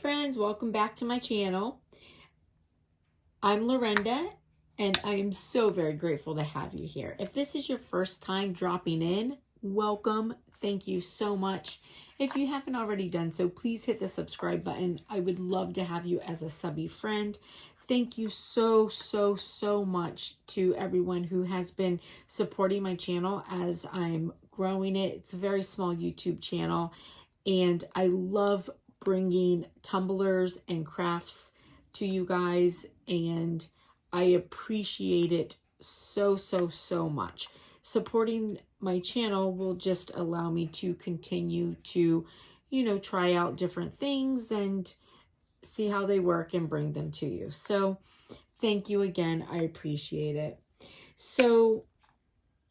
friends, welcome back to my channel. I'm Lorenda and I am so very grateful to have you here. If this is your first time dropping in, welcome. Thank you so much. If you haven't already done so, please hit the subscribe button. I would love to have you as a subby friend. Thank you so much to everyone who has been supporting my channel as I'm growing it. It's a very small YouTube channel and I love bringing tumblers and crafts to you guys, and I appreciate it so much. Supporting my channel will just allow me to continue to, try out different things and see how they work and bring them to you. So thank you again. I appreciate it. So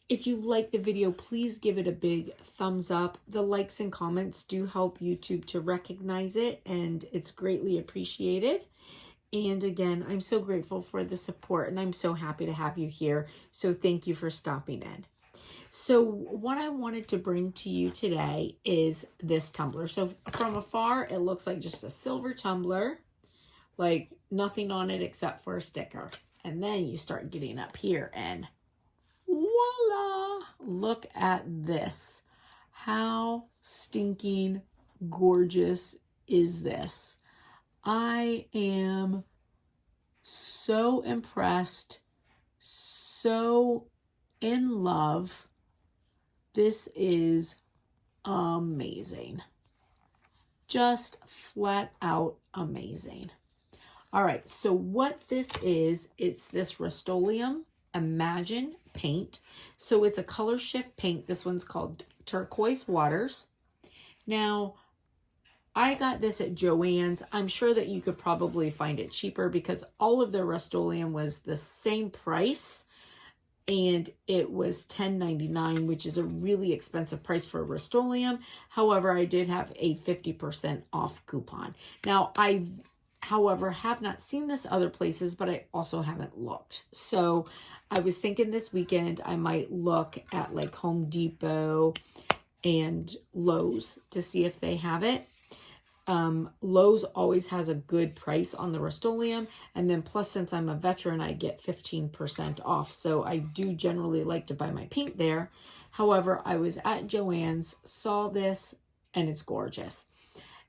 if you like the video, please give it a big thumbs up. The likes and comments do help YouTube to recognize it, and it's greatly appreciated. And again, I'm so grateful for the support, and I'm so happy to have you here. So thank you for stopping in. So what I wanted to bring to you today is this tumbler. So from afar, it looks like just a silver tumbler, like nothing on it except for a sticker. And then you start getting up here and voila, look at this. How stinking gorgeous is this? I am so impressed, so in love. This is amazing. Just flat out amazing. All right, so what this is, it's this Rust-Oleum Imagine paint. So it's a color shift paint. This one's called Turquoise Waters. Now, I got this at Joann's. I'm sure that you could probably find it cheaper because all of their Rust-Oleum was the same price, and it was $10.99, which is a really expensive price for Rust-Oleum. However, I did have a 50% off coupon. Now, however, have not seen this other places, but I also haven't looked. So I was thinking this weekend I might look at like Home Depot and Lowe's to see if they have it. Lowe's always has a good price on the Rust-Oleum, and then plus since I'm a veteran, I get 15% off. So I do generally like to buy my paint there. However, I was at Joann's, saw this, and it's gorgeous.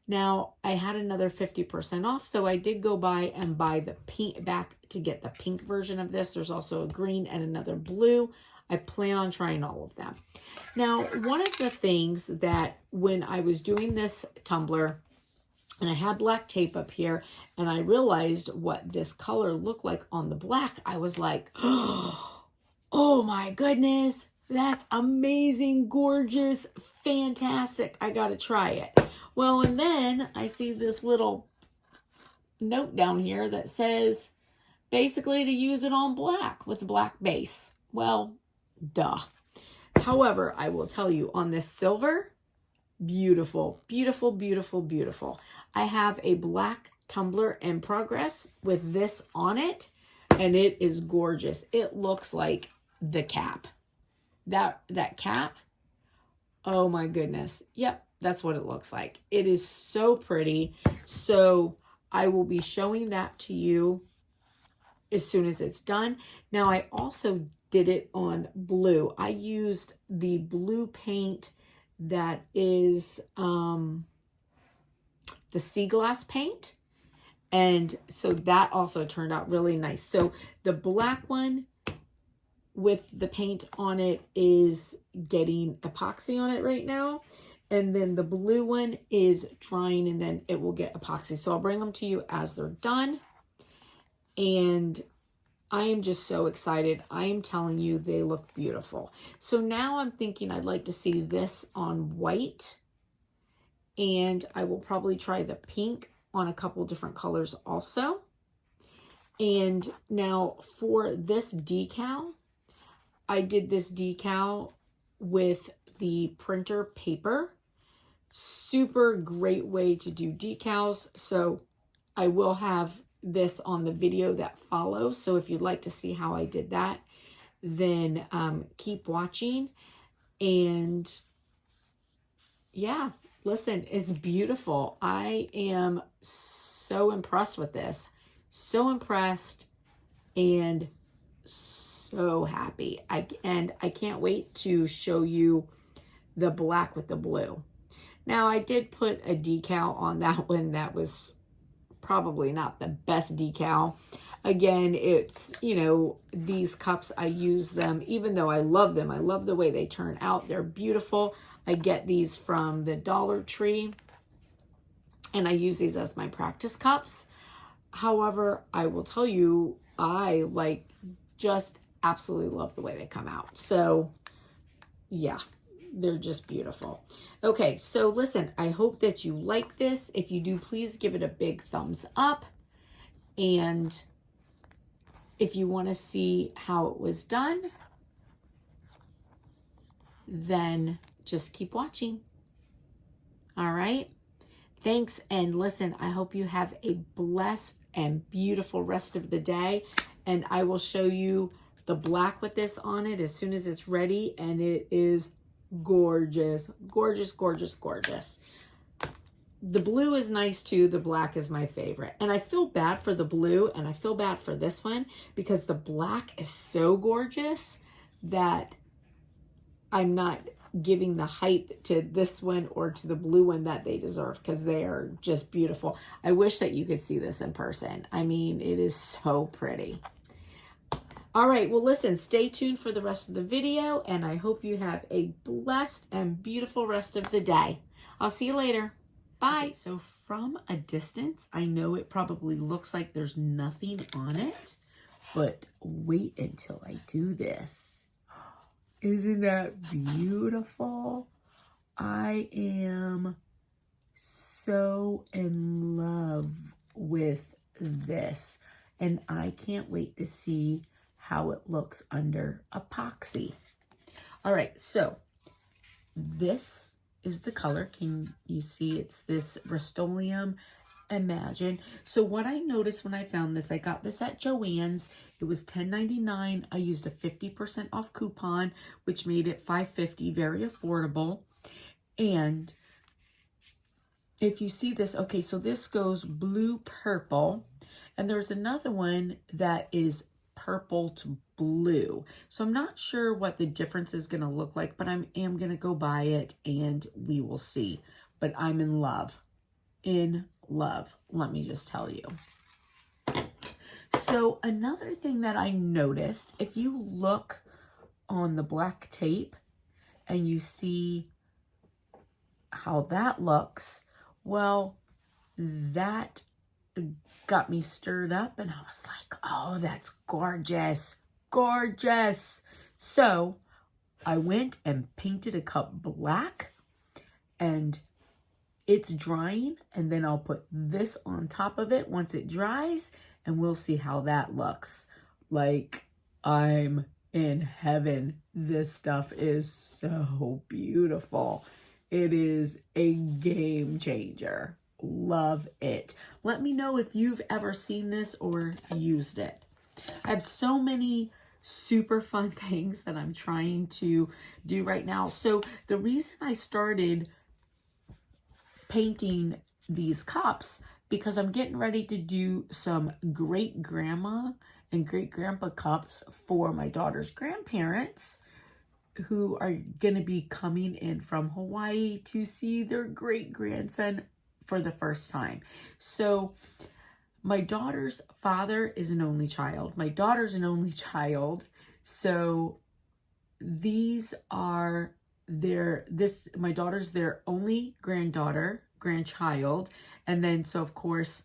Now, I had another 50% off, so I did go by and buy the paint back to get the pink version of this. There's also a green and another blue. I plan on trying all of them. Now, one of the things that when I was doing this tumbler, and I had black tape up here, and I realized what this color looked like on the black, I was like, oh my goodness, that's amazing, gorgeous, fantastic. I got to try it. Well, and then I see this little note down here that says basically to use it on black with a black base. Well, duh. However, I will tell you on this silver, beautiful, beautiful, beautiful, beautiful. I have a black tumbler in progress with this on it, and it is gorgeous. It looks like the cap. That cap, oh my goodness. Yep, that's what it looks like. It is so pretty. So I will be showing that to you as soon as it's done. Now, I also did it on blue. I used the blue paint that is the sea glass paint, and so that also turned out really nice. So the black one with the paint on it is getting epoxy on it right now, and then the blue one is drying, and then it will get epoxy. So I'll bring them to you as they're done, and I am just so excited. I am telling you, they look beautiful. So now I'm thinking I'd like to see this on white, and I will probably try the pink on a couple different colors also. And now for this decal, I did this decal with the printer paper. Super great way to do decals. So I will have this on the video that follows. So if you'd like to see how I did that, then keep watching. And yeah, listen, it's beautiful. I am so impressed with this. So impressed and so happy. I can't wait to show you the black with the blue. Now, I did put a decal on that one. That was probably not the best decal. Again, it's, you know, these cups, I use them, even though I love them. I love the way they turn out. They're beautiful. I get these from the Dollar Tree, and I use these as my practice cups. However, I will tell you, I just absolutely love the way they come out. So, yeah, they're just beautiful. Okay, so listen, I hope that you like this. If you do, please give it a big thumbs up. And if you want to see how it was done, then just keep watching. All right? Thanks, and listen, I hope you have a blessed and beautiful rest of the day. And I will show you the black with this on it as soon as it's ready, and it is gorgeous. Gorgeous, gorgeous, gorgeous. The blue is nice too. The black is my favorite. And I feel bad for the blue, and I feel bad for this one because the black is so gorgeous that I'm not giving the hype to this one or to the blue one that they deserve, because they are just beautiful. I wish that you could see this in person. I mean, it is so pretty. All right, well, listen, stay tuned for the rest of the video, and I hope you have a blessed and beautiful rest of the day. I'll see you later. Bye. Okay, so from a distance, I know it probably looks like there's nothing on it, but wait until I do this. Isn't that beautiful? I am so in love with this, and I can't wait to see how it looks under epoxy. All right, so this is the color. Can you see? It's this Rust-Oleum Imagine. So what I noticed when I found this, I got this at Joann's. It was $10.99. I used a 50% off coupon, which made it $5.50, very affordable. And if you see this, okay, so this goes blue purple, and there's another one that is purple to blue. So I'm not sure what the difference is going to look like, but I am going to go buy it and we will see. But I'm in love. In love, let me just tell you. So another thing that I noticed, if you look on the black tape and you see how that looks, well, that got me stirred up, and I was like, oh, that's gorgeous, gorgeous. So I went and painted a cup black, and it's drying, and then I'll put this on top of it once it dries, and we'll see how that looks. Like, I'm in heaven. This stuff is so beautiful. It is a game changer. Love it. Let me know if you've ever seen this or used it. I have so many super fun things that I'm trying to do right now. So the reason I started painting these cups, because I'm getting ready to do some great grandma and great grandpa cups for my daughter's grandparents, who are going to be coming in from Hawaii to see their great grandson for the first time. So my daughter's father is an only child. My daughter's an only child. So these are my daughter's their only grandchild. And then, so of course,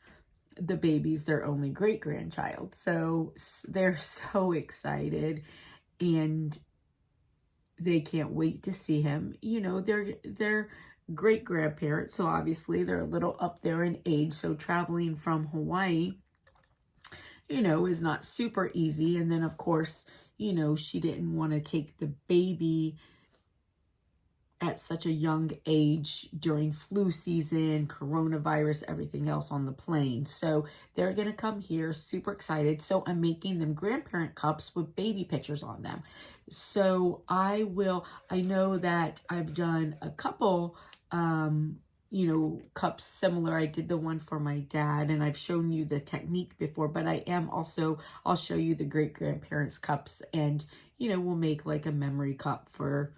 the baby's their only great grandchild. So they're so excited, and they can't wait to see him. You know, they're great grandparents, so obviously they're a little up there in age. So traveling from Hawaii, you know, is not super easy. And then, of course, you know, she didn't want to take the baby at such a young age during flu season, coronavirus, everything else on the plane. So they're going to come here, super excited. So I'm making them grandparent cups with baby pictures on them. So I know that I've done a couple you know, cups similar. I did the one for my dad, and I've shown you the technique before, but I am also, I'll show you the great-grandparents' cups, and, you know, we'll make like a memory cup for,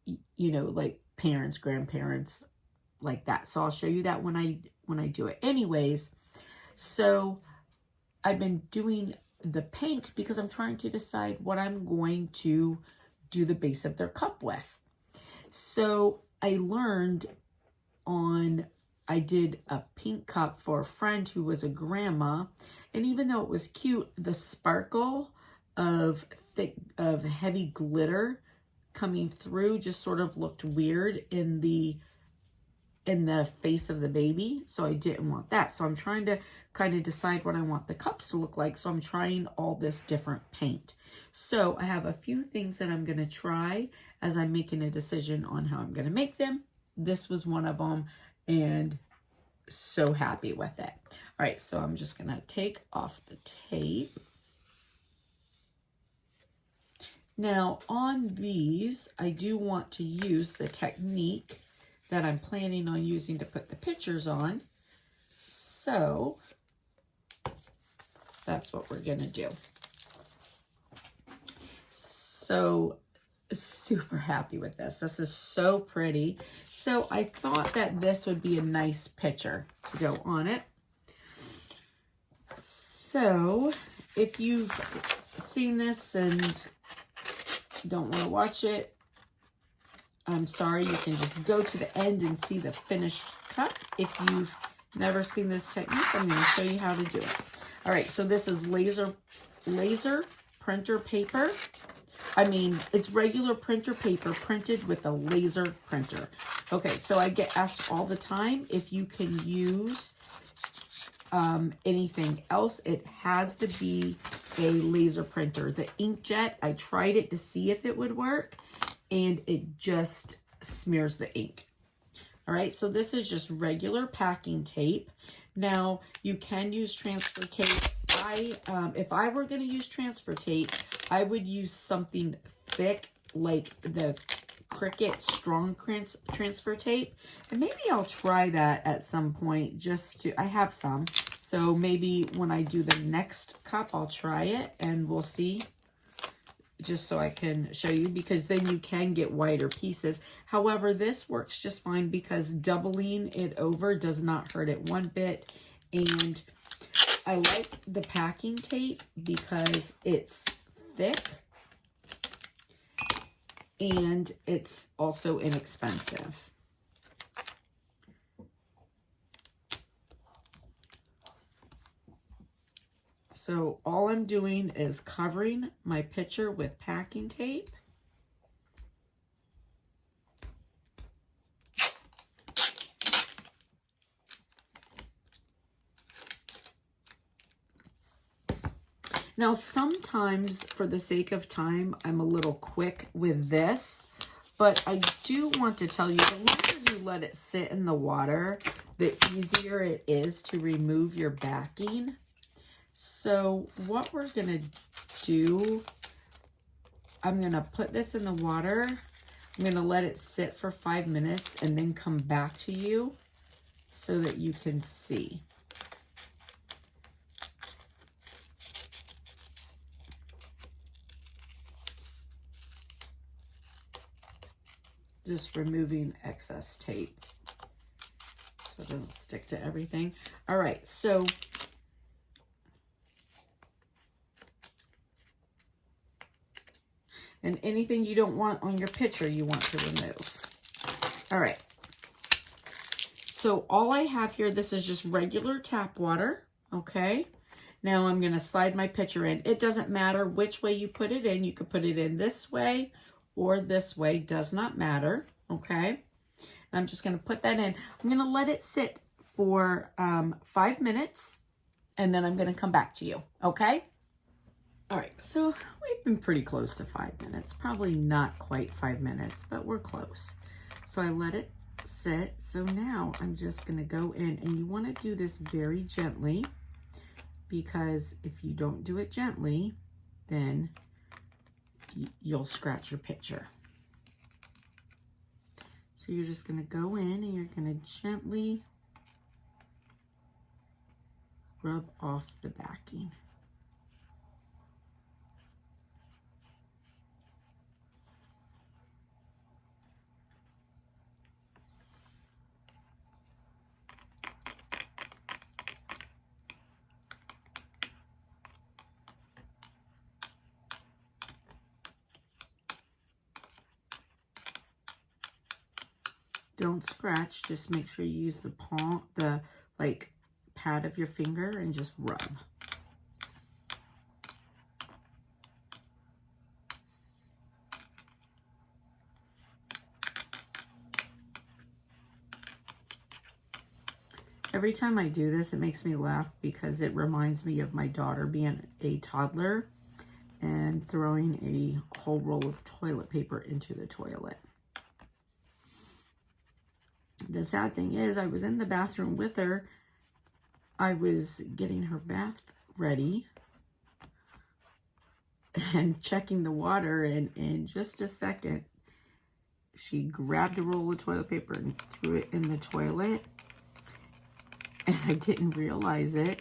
you know, like parents, grandparents, like that. So I'll show you that when I do it. Anyways, so I've been doing the paint because I'm trying to decide what I'm going to do the base of their cup with. So I learned I did a pink cup for a friend who was a grandma, and even though it was cute, the sparkle of heavy glitter coming through just sort of looked weird in the face of the baby, so I didn't want that. So I'm trying to kind of decide what I want the cups to look like, so I'm trying all this different paint. So I have a few things that I'm going to try as I'm making a decision on how I'm going to make them. This was one of them, and so happy with it. All right, so I'm just going to take off the tape. Now on these, I do want to use the technique that I'm planning on using to put the pictures on. So that's what we're going to do. So super happy with this. This is so pretty. So I thought that this would be a nice picture to go on it. So if you've seen this and don't want to watch it, I'm sorry, you can just go to the end and see the finished cup. If you've never seen this technique, I'm going to show you how to do it. All right, so this is laser printer paper. I mean, it's regular printer paper printed with a laser printer. Okay, so I get asked all the time if you can use anything else. It has to be a laser printer. The inkjet, I tried it to see if it would work, and it just smears the ink. All right, so this is just regular packing tape. Now, you can use transfer tape. If I were going to use transfer tape, I would use something thick like the Cricut strong transfer tape. And maybe I'll try that at some point just to, I have some. So maybe when I do the next cup, I'll try it and we'll see. Just so I can show you, because then you can get wider pieces. However, this works just fine because doubling it over does not hurt it one bit. And I like the packing tape because it's thick and it's also inexpensive. So all I'm doing is covering my picture with packing tape. Now, sometimes for the sake of time, I'm a little quick with this, but I do want to tell you, the longer you let it sit in the water, the easier it is to remove your backing. So what we're going to do, I'm going to put this in the water. I'm going to let it sit for 5 minutes and then come back to you so that you can see. Just removing excess tape so it doesn't stick to everything. All right, so and anything you don't want on your picture, you want to remove. All right. So all I have here, this is just regular tap water, okay? Now I'm gonna slide my picture in. It doesn't matter which way you put it in. You could put it in this way or this way, does not matter, okay? And I'm just gonna put that in. I'm gonna let it sit for 5 minutes, and then I'm gonna come back to you, okay? All right, so we've been pretty close to 5 minutes. Probably not quite 5 minutes, but we're close. So I let it sit. So now I'm just gonna go in, and you wanna do this very gently, because if you don't do it gently, then you'll scratch your picture. So you're just going to go in and you're going to gently rub off the backing. Don't scratch, just make sure you use the palm, the like pad of your finger and just rub. Every time I do this, it makes me laugh because it reminds me of my daughter being a toddler and throwing a whole roll of toilet paper into the toilet. The sad thing is, I was in the bathroom with her. I was getting her bath ready and checking the water, and in just a second, she grabbed a roll of toilet paper and threw it in the toilet, and I didn't realize it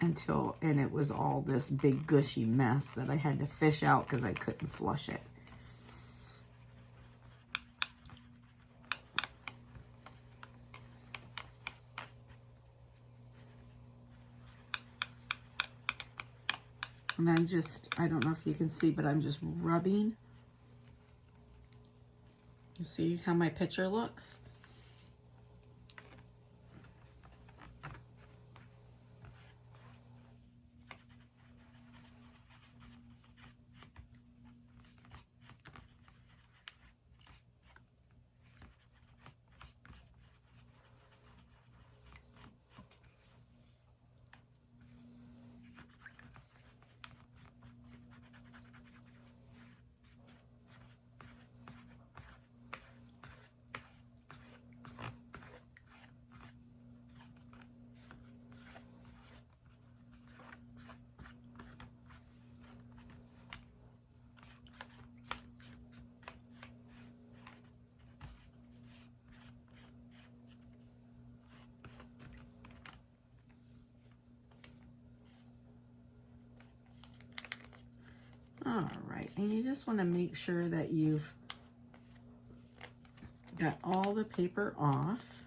and it was all this big gushy mess that I had to fish out because I couldn't flush it. And I don't know if you can see, but I'm just rubbing. You see how my picture looks? All right, and you just want to make sure that you've got all the paper off.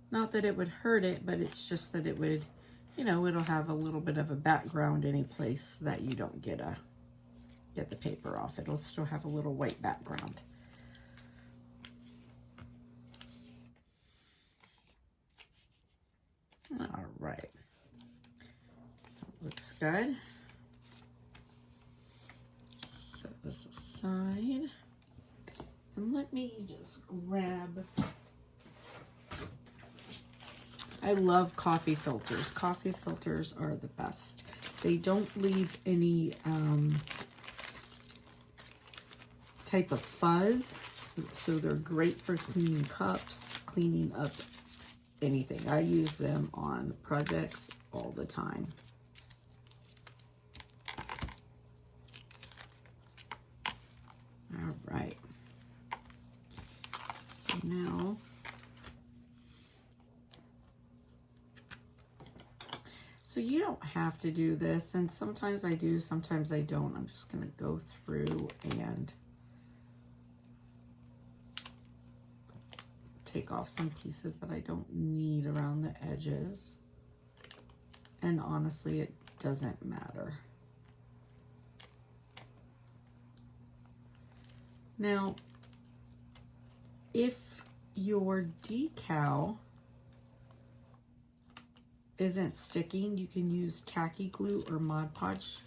Not that it would hurt it, but it's just that it would, you know, it'll have a little bit of a background any place that you don't get the paper off. It'll still have a little white background. All right. Looks good. Set this aside. And let me just grab... I love coffee filters. Coffee filters are the best. They don't leave any type of fuzz, so they're great for cleaning cups, cleaning up anything. I use them on projects all the time. All right. So now, so you don't have to do this, and sometimes I do, sometimes I don't. I'm just going to go through and take off some pieces that I don't need around the edges. And honestly, it doesn't matter. Now, if your decal isn't sticking, you can use tacky glue or Mod Podge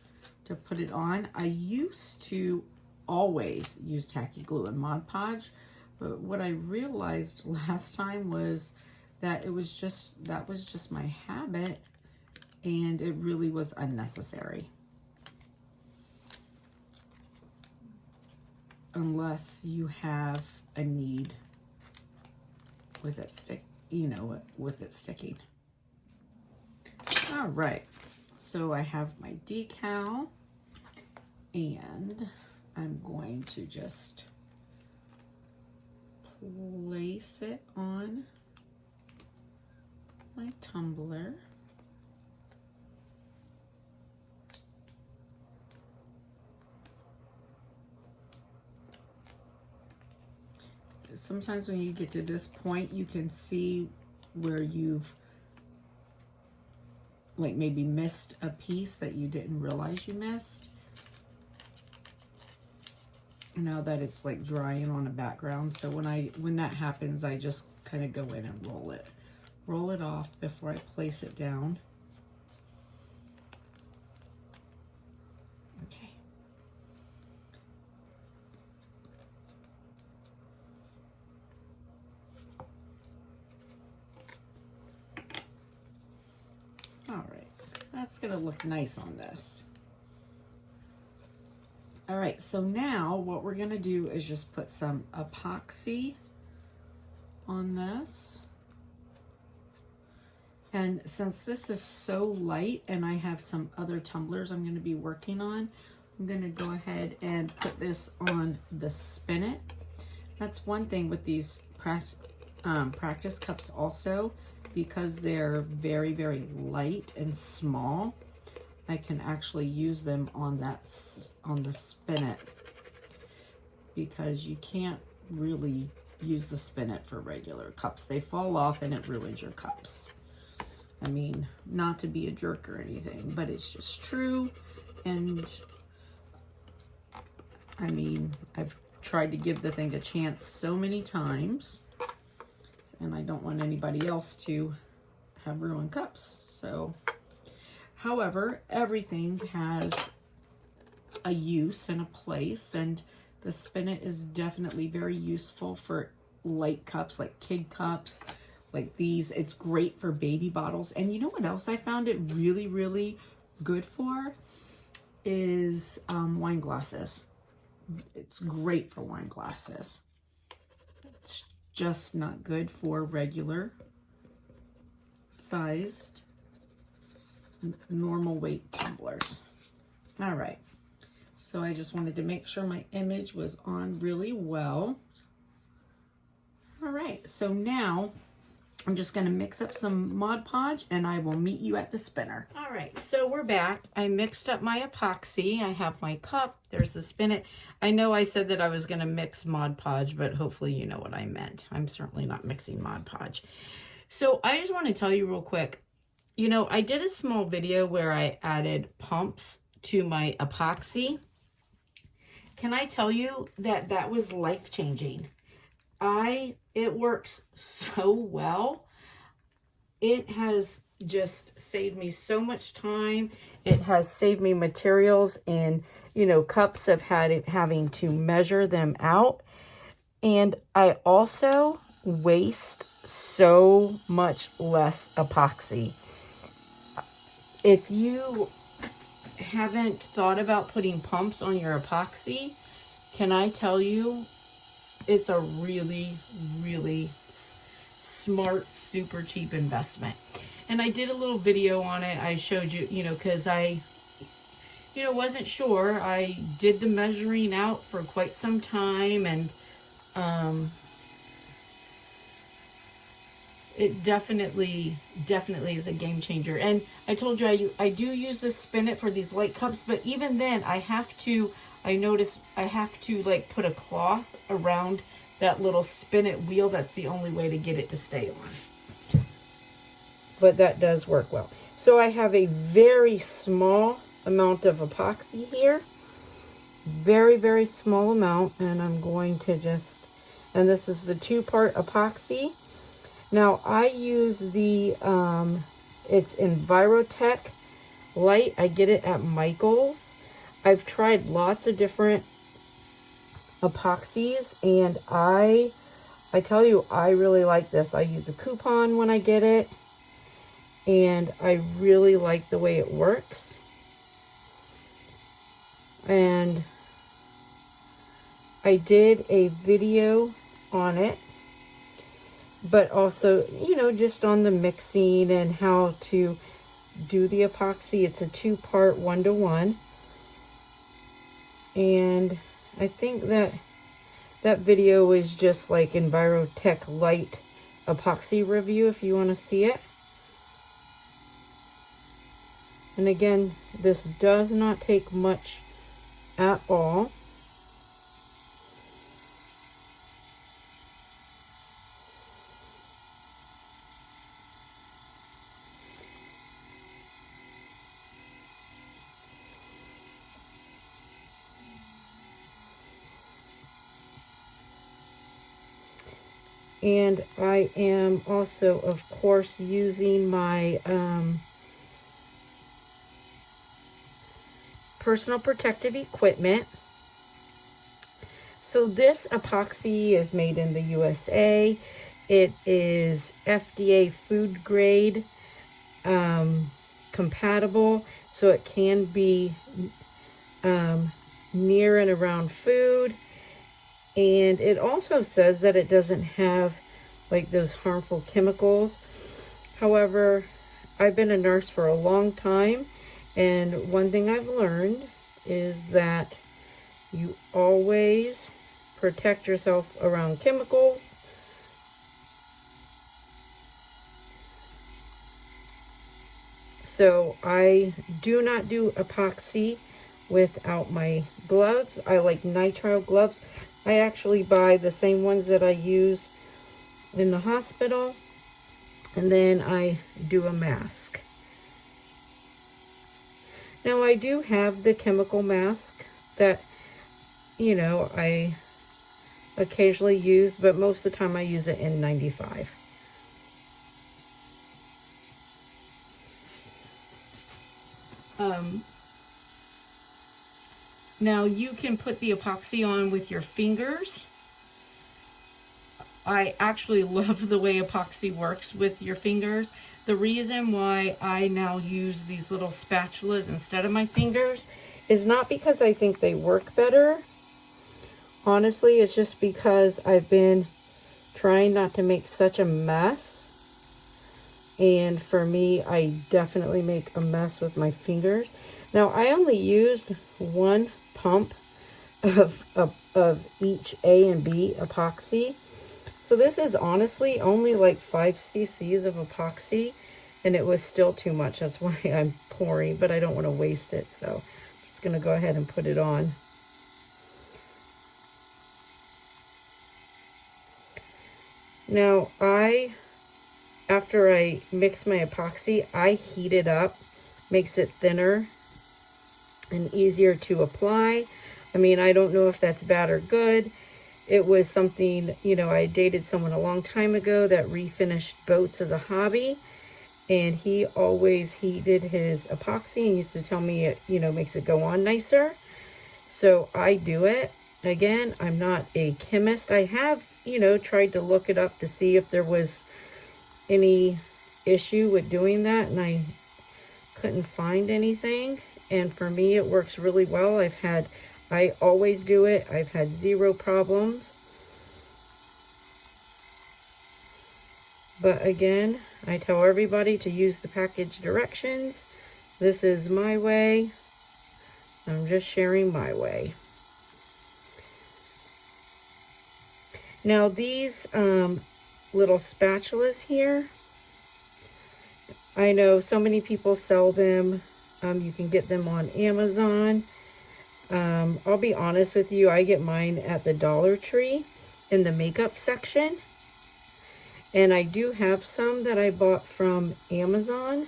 to put it on. I used to always use tacky glue and Mod Podge, but what I realized last time was that that was just my habit, and it really was unnecessary. Unless you have a need with it with it sticking. All right, So I have my decal, and I'm going to just place it on my tumbler. Sometimes when you get to this point, you can see where you've like maybe missed a piece that you didn't realize you missed. Now that it's like drying on a background, so when that happens, I just kind of go in and roll it off before I place it down. Okay. All right, that's gonna look nice on this. All right, so now what we're gonna do is just put some epoxy on this. And since this is so light and I have some other tumblers I'm gonna be working on, I'm gonna go ahead and put this on the spinet. That's one thing with these practice cups also, because they're very, very light and small, I can actually use them on the spinet, because you can't really use the spinet for regular cups. They fall off and it ruins your cups. I mean, not to be a jerk or anything, but it's just true. And I mean, I've tried to give the thing a chance so many times, and I don't want anybody else to have ruined cups. So, however, everything has a use and a place, and the spinet is definitely very useful for light cups, like kid cups, like these. It's great for baby bottles. And you know what else I found it really, really good for is wine glasses. It's great for wine glasses. It's just not good for regular sized normal weight tumblers. All right, so I just wanted to make sure my image was on really well. All right, so now I'm just going to mix up some Mod Podge and I will meet you at the spinner. All right, so we're back. I mixed up my epoxy. I have my cup. There's the spinet. I know I said that I was going to mix Mod Podge, but hopefully you know what I meant. I'm certainly not mixing Mod Podge. So I just want to tell you real quick, you know, I did a small video where I added pumps to my epoxy. Can I tell you that that was life-changing? It works so well. It has just saved me so much time. It has saved me materials in, you know, cups of having to measure them out. And I also waste so much less epoxy. If you haven't thought about putting pumps on your epoxy, can I tell you, it's a really, really smart, super cheap investment. And I did a little video on it. I showed you, you know, because I, you know, wasn't sure. I did the measuring out for quite some time, and it definitely is a game changer. And I told you I do use the spinet for these light cups, but even then I noticed I have to like put a cloth around that little spinet wheel. That's the only way to get it to stay on. But that does work well. So I have a very small amount of epoxy here. Very, very small amount. And I'm going to just, and this is the 2-part epoxy. Now I use the, it's Envirotech Light. I get it at Michael's. I've tried lots of different epoxies, and I tell you, I really like this. I use a coupon when I get it, and I really like the way it works. And I did a video on it, but also, you know, just on the mixing and how to do the epoxy. It's a 2-part 1-to-1. And I think that video is just like Envirotech Light epoxy review if you want to see it. And again, this does not take much at all. And I am also, of course, using my personal protective equipment. So this epoxy is made in the USA. It is FDA food grade compatible, so it can be near and around food. And it also says that it doesn't have like those harmful chemicals. However, I've been a nurse for a long time, and one thing I've learned is that you always protect yourself around chemicals. So I do not do epoxy without my gloves. I like nitrile gloves. I actually buy the same ones that I use in the hospital, and then I do a mask. Now I do have the chemical mask that, you know, I occasionally use, but most of the time I use it in 95. Now you can put the epoxy on with your fingers. I actually love the way epoxy works with your fingers. The reason why I now use these little spatulas instead of my fingers is not because I think they work better. Honestly, it's just because I've been trying not to make such a mess. And for me, I definitely make a mess with my fingers. Now, I only used 1 pump of each A and B epoxy. So this is honestly only like 5 cc's of epoxy, and it was still too much. That's why I'm pouring, but I don't want to waste it. So I'm just going to go ahead and put it on. Now, after I mix my epoxy, I heat it up, makes it thinner and easier to apply. I mean, I don't know if that's bad or good. It was something, you know, I dated someone a long time ago that refinished boats as a hobby, and he always heated his epoxy and used to tell me it, you know, makes it go on nicer. So I do it. Again, I'm not a chemist. I have, you know, tried to look it up to see if there was any issue with doing that, and I couldn't find anything. And for me, it works really well. I always do it. I've had 0 problems. But again, I tell everybody to use the package directions. This is my way. I'm just sharing my way. Now these little spatulas here, I know so many people sell them. You can get them on Amazon. I'll be honest with you, I get mine at the Dollar Tree in the makeup section. And I do have some that I bought from Amazon.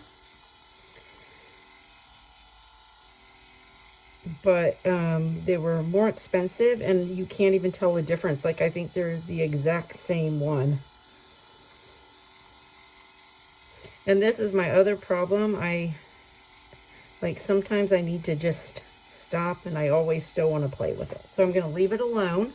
But they were more expensive, and you can't even tell the difference. Like, I think they're the exact same one. And this is my other problem. Sometimes I need to just stop, and I always still want to play with it. So I'm going to leave it alone.